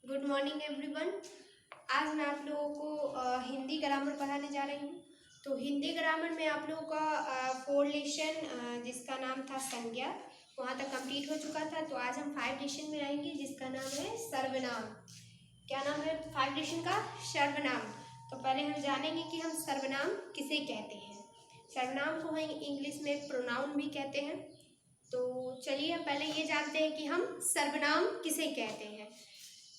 Good morning everyone. आज मैं आप लोगों को हिंदी ग्रामर पढ़ाने जा रही हूँ। तो हिंदी ग्रामर में आप लोगों का 4 लेसन जिसका नाम था संज्ञा, वहाँ तक कंप्लीट हो चुका था। तो आज हम 5 लेसन में आएंगे जिसका नाम है सर्वनाम। क्या नाम है 5 लेसन का? सर्वनाम। तो पहले हम जानेंगे कि हम सर्वनाम किसे कहते हैं। सर्वनाम को हम इंग्लिश में प्रोनाउन भी कहते हैं। तो चलिए हम पहले ये जानते हैं कि हम सर्वनाम किसे कहते हैं।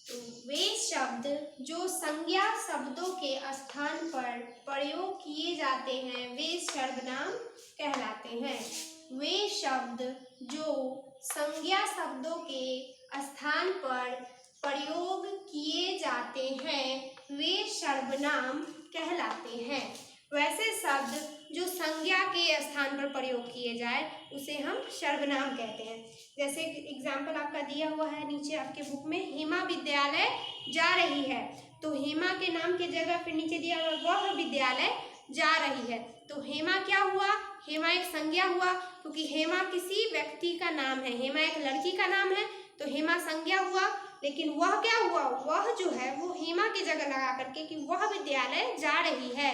तो वे शब्द जो संज्ञा शब्दों के स्थान पर प्रयोग किए जाते हैं वे सर्वनाम कहलाते हैं। वे शब्द जो संज्ञा शब्दों के स्थान पर प्रयोग किए जाते हैं वे सर्वनाम कहलाते हैं। वैसे शब्द जो संज्ञा के स्थान पर प्रयोग किए जाए उसे हम सर्वनाम कहते हैं। जैसे एग्जाम्पल आपका दिया हुआ है नीचे आपके बुक में, हेमा विद्यालय जा रही है। तो हेमा के नाम के जगह फिर नीचे दिया हुआ वह विद्यालय जा रही है। तो हेमा क्या हुआ? हेमा एक संज्ञा हुआ, क्योंकि हेमा किसी व्यक्ति का नाम है। हेमा एक लड़की का नाम है तो हेमा संज्ञा हुआ। लेकिन वह क्या हुआ? वह जो है वो हेमा की जगह लगा करके कि वह विद्यालय जा रही है,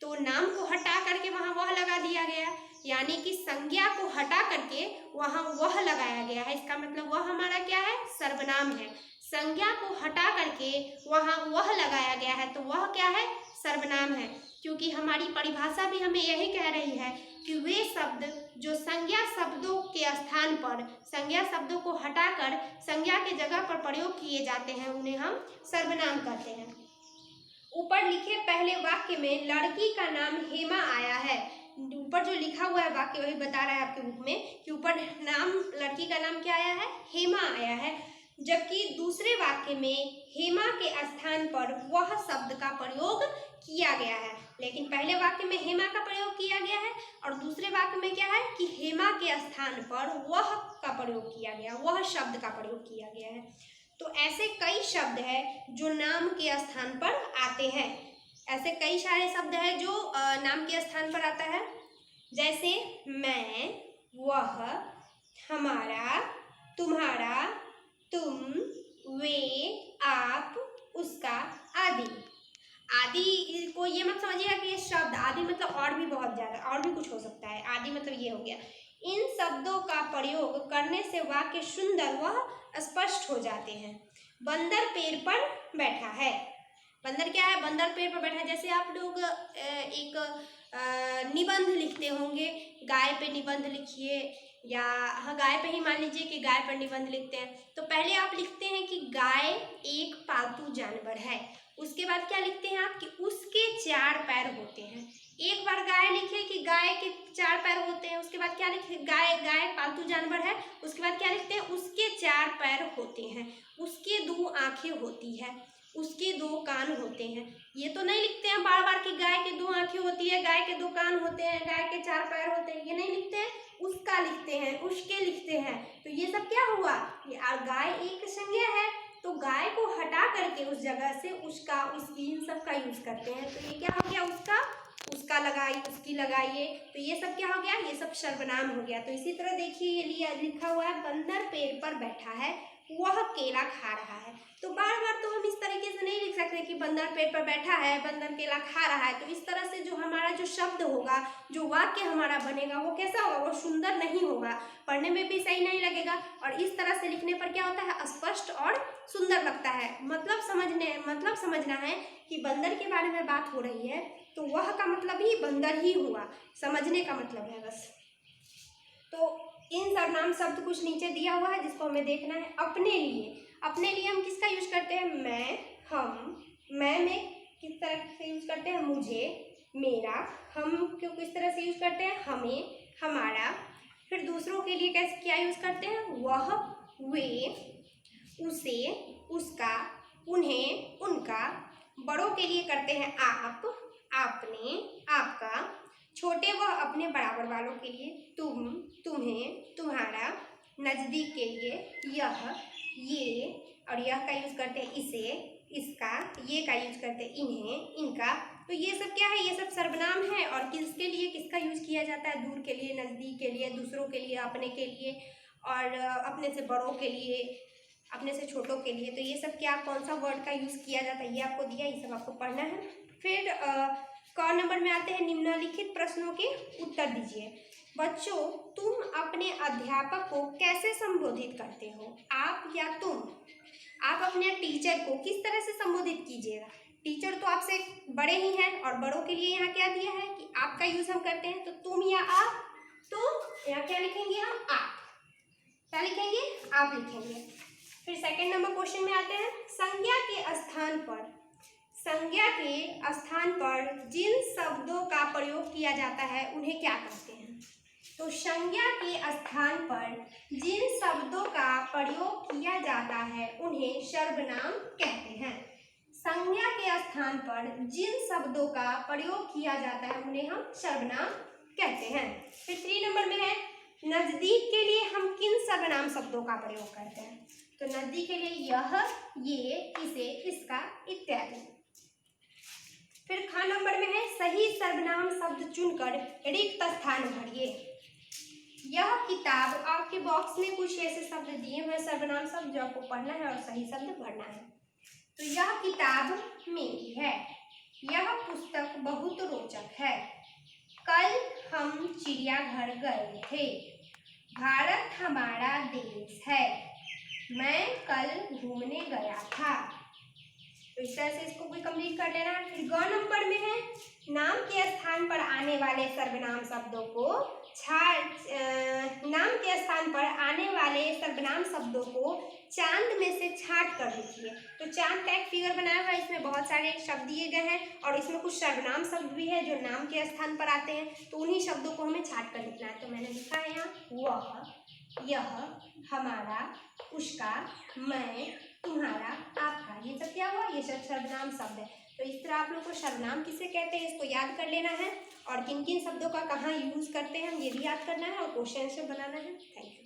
तो नाम को हटा करके वहाँ वह लगा दिया गया, यानी कि संज्ञा को हटा करके वहाँ वह लगाया गया है। इसका मतलब वह हमारा क्या है? सर्वनाम है। संज्ञा को हटा करके वहाँ वह लगाया गया है तो वह क्या है? सर्वनाम है। क्योंकि हमारी परिभाषा भी हमें यही कह रही है कि वे शब्द जो संज्ञा शब्दों के स्थान पर संज्ञा शब्दों को हटाकर संज्ञा के जगह पर प्रयोग किए जाते हैं उन्हें हम सर्वनाम कहते हैं। ऊपर लिखे पहले वाक्य में लड़की का नाम हेमा आया है। ऊपर जो लिखा हुआ है वाक्य वही बता रहा है आपके बुक में कि ऊपर नाम लड़की का नाम क्या आया है? हेमा आया है। जबकि दूसरे वाक्य में हेमा के स्थान पर वह शब्द का प्रयोग किया गया है। लेकिन पहले वाक्य में हेमा का प्रयोग किया गया है और दूसरे वाक्य में क्या है कि हेमा के स्थान पर वह का प्रयोग किया गया, वह शब्द का प्रयोग किया गया है। तो ऐसे कई शब्द हैं जो नाम के स्थान पर आते हैं। ऐसे कई सारे शब्द हैं जो नाम के स्थान पर आता है, जैसे मैं, वह, हमारा, तुम्हारा, तुम, वे, आप, उसका, आदि। आदि को ये मत समझिएगा कि ये शब्द आदि मतलब और भी बहुत ज़्यादा और भी कुछ हो सकता है। आदि मतलब ये हो गया। इन शब्दों का प्रयोग करने से वाक्य सुंदर व स्पष्ट हो जाते हैं। बंदर पेड़ पर बैठा है। बंदर क्या है? बंदर पेड़ पर बैठा है। जैसे आप लोग एक निबंध लिखते होंगे, गाय पे निबंध लिखिए, या हाँ गाय पे ही मान लीजिए कि गाय पर निबंध लिखते हैं। तो पहले आप लिखते हैं कि गाय एक पालतू जानवर है। उसके बाद क्या लिखते हैं आप कि उसके 4 पैर होते हैं। एक बार गाय लिखे कि गाय के 4 पैर होते हैं। उसके बाद क्या लिखते हैं? गाय पालतू जानवर है। उसके बाद क्या लिखते हैं? उसके 4 पैर होते हैं, उसके 2 आंखें होती है, उसके 2 कान होते हैं। ये तो नहीं लिखते हैं बार बार कि गाय के 2 आंखें होती है, गाय के 2 कान होते हैं, गाय के 4 पैर होते हैं। ये नहीं लिखते हैं, उसका लिखते हैं, उसके लिखते हैं। तो ये सब क्या हुआ? गाय एक संज्ञा है तो गाय को हटा करके उस जगह से उसका, उसकी, इन सब का यूज करते हैं। तो ये क्या हो गया? उसका लगाइए, उसकी लगाइए। तो ये सब क्या हो गया? ये सब सर्वनाम हो गया। तो इसी तरह देखिए ये लिखा हुआ है बंदर पेड़ पर बैठा है, वह केला खा रहा है। तो बार बार तो हम इस तरीके से नहीं लिख सकते कि बंदर पेड़ पर बैठा है, बंदर केला खा रहा है। तो इस तरह से जो हमारा जो शब्द होगा, जो वाक्य हमारा बनेगा वो कैसा होगा? वो सुंदर नहीं होगा, पढ़ने में भी सही नहीं लगेगा। और इस तरह से लिखने पर क्या होता है? स्पष्ट और सुंदर लगता है। मतलब समझना है कि बंदर के बारे में बात हो रही है तो वह का मतलब ही बंदर ही हुआ, समझने का मतलब है बस। तो इन सर्वनाम शब्द कुछ नीचे दिया हुआ है जिसको हमें देखना है। अपने लिए हम किसका यूज करते हैं? मैं, हम। मैं में किस तरह से यूज करते हैं? मुझे, मेरा। हम क्यों किस तरह से यूज करते हैं? हमें, हमारा। फिर दूसरों के लिए कैसे क्या यूज करते हैं? वह, वे, उसे, उसका, उन्हें, उनका। बड़ों के लिए करते हैं आप, आपने, आपका। छोटे व अपने बराबर वालों के लिए तुम, तुम्हें, तुम्हारा। नज़दीक के लिए यह, ये, और यह का यूज करते हैं इसे, इसका। ये का यूज करते हैं इन्हें, इनका। तो ये सब क्या है? ये सब सर्वनाम है। और किसके लिए किसका यूज किया जाता है? दूर के लिए, नज़दीक के लिए, दूसरों के लिए, अपने के लिए, और अपने से बड़ों के लिए, अपने से छोटों के लिए। तो ये सब क्या कौन सा वर्ड का यूज़ किया जाता है ये आपको दिया, ये सब आपको पढ़ना है। फिर क नंबर में आते हैं, निम्नलिखित प्रश्नों के उत्तर दीजिए। बच्चों, तुम अपने अध्यापक को कैसे संबोधित करते हो? आप या तुम? आप अपने टीचर को किस तरह से संबोधित कीजिएगा? टीचर तो आपसे बड़े ही हैं और बड़ों के लिए यहाँ क्या दिया है कि आपका यूज हम करते हैं, तो तुम या आप। तो यहाँ क्या लिखेंगे हम? आप। क्या लिखेंगे? आप लिखेंगे। फिर सेकंड नंबर क्वेश्चन में आते हैं, संज्ञा के स्थान पर जिन शब्दों का प्रयोग किया जाता है उन्हें क्या कहते हैं? तो संज्ञा के स्थान पर जिन शब्दों का प्रयोग किया जाता है उन्हें सर्वनाम कहते हैं। संज्ञा के स्थान पर जिन शब्दों का प्रयोग किया जाता है उन्हें हम सर्वनाम कहते हैं। फिर 3 नंबर में है, नजदीक के लिए हम किन सर्वनाम शब्दों का प्रयोग करते हैं? तो नजदीक के लिए यह, ये, इसे, इसका, इत्यादि। फिर ख नंबर में है, सही सर्वनाम शब्द चुनकर रिक्त स्थान भरिए। यह किताब, आपके बॉक्स में कुछ ऐसे शब्द दिए हुए सर्वनाम शब्द जो आपको पढ़ना है और सही शब्द भरना है। तो यह किताब मेरी है, यह पुस्तक बहुत रोचक है, कल हम चिड़ियाघर गए थे, भारत हमारा देश है, मैं कल घूमने गया था। तो इस तरह से इसको भी कंप्लीट कर लेना है। फिर ग नंबर में है, नाम के स्थान पर आने वाले सर्वनाम शब्दों को चांद में से छांट कर लिखिए। तो चांद का एक फिगर बनाया हुआ है, इसमें बहुत सारे शब्द दिए गए हैं और इसमें कुछ सर्वनाम शब्द भी है जो नाम के स्थान पर आते हैं, तो उन्हीं शब्दों को हमें छांट कर लिखना है। तो मैंने लिखा है यहाँ वह, यह, हमारा, उसका, मैं, तुम्हारा, आपका, ये सब क्या हुआ? ये सब सर्वनाम शब्द है। तो इस तरह आप लोग को सर्वनाम किसे कहते हैं इसको याद कर लेना है और किन किन शब्दों का कहाँ यूज करते हैं ये भी याद करना है और क्वेश्चन से बनाना है। Thank you.